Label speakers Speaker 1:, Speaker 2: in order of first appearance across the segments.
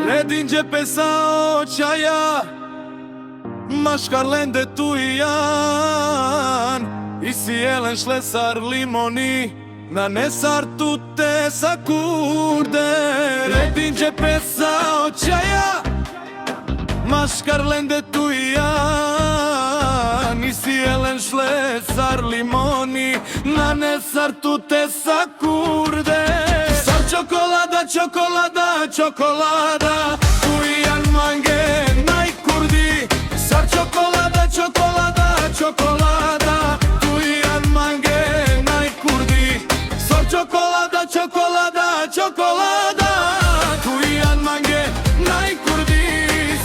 Speaker 1: Redinge pe saočaja Maškarlende tu i jan Isi jelen šlesar limoni Na nesar tu te sakurde Redinge pe saočaja Maškarlende tu i jan Isi jelen šlesar limoni Na nesar tu te sakurde Çokolada, çokolada, çokolada Uyan mange najkurdi Sar çokolada, çokolada, çokolada Uyan mange najkurdi Sar çokolada, çokolada, çokolada Uyan mange najkurdi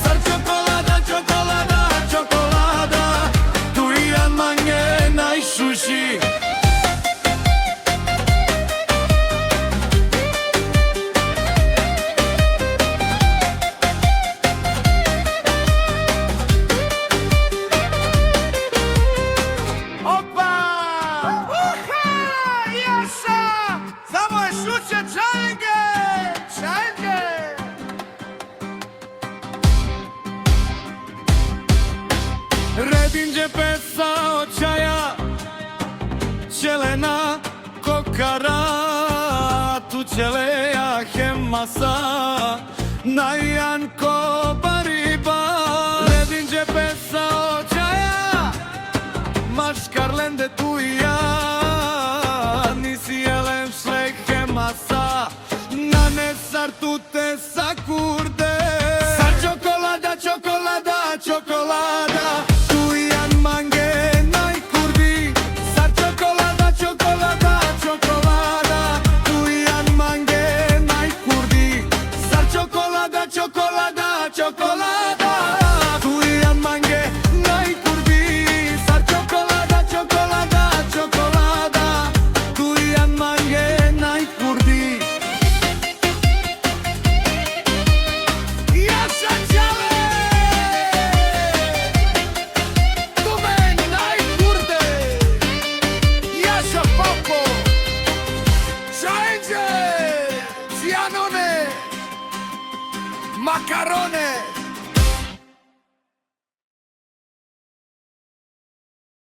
Speaker 1: Sar çokolada, çokolada, çokolada Uyan mange najšuši Redinge pe saočaja Čelena kokara Tu čeleja hemasa Najan ko bariba Redinge pe saočaja Maškarlende tu i ja Nisi jelen šle hemasa Na nesar tu te sakurde Sar çokolada, çokolada, çokolada Çokolada, Tuyan mange najkurdi Sar çokolada, çokolada, çokolada Tuyan mange najkurdi Yaşa çale Tumen najkurde Yaşa popo Şahince Cianone Macarone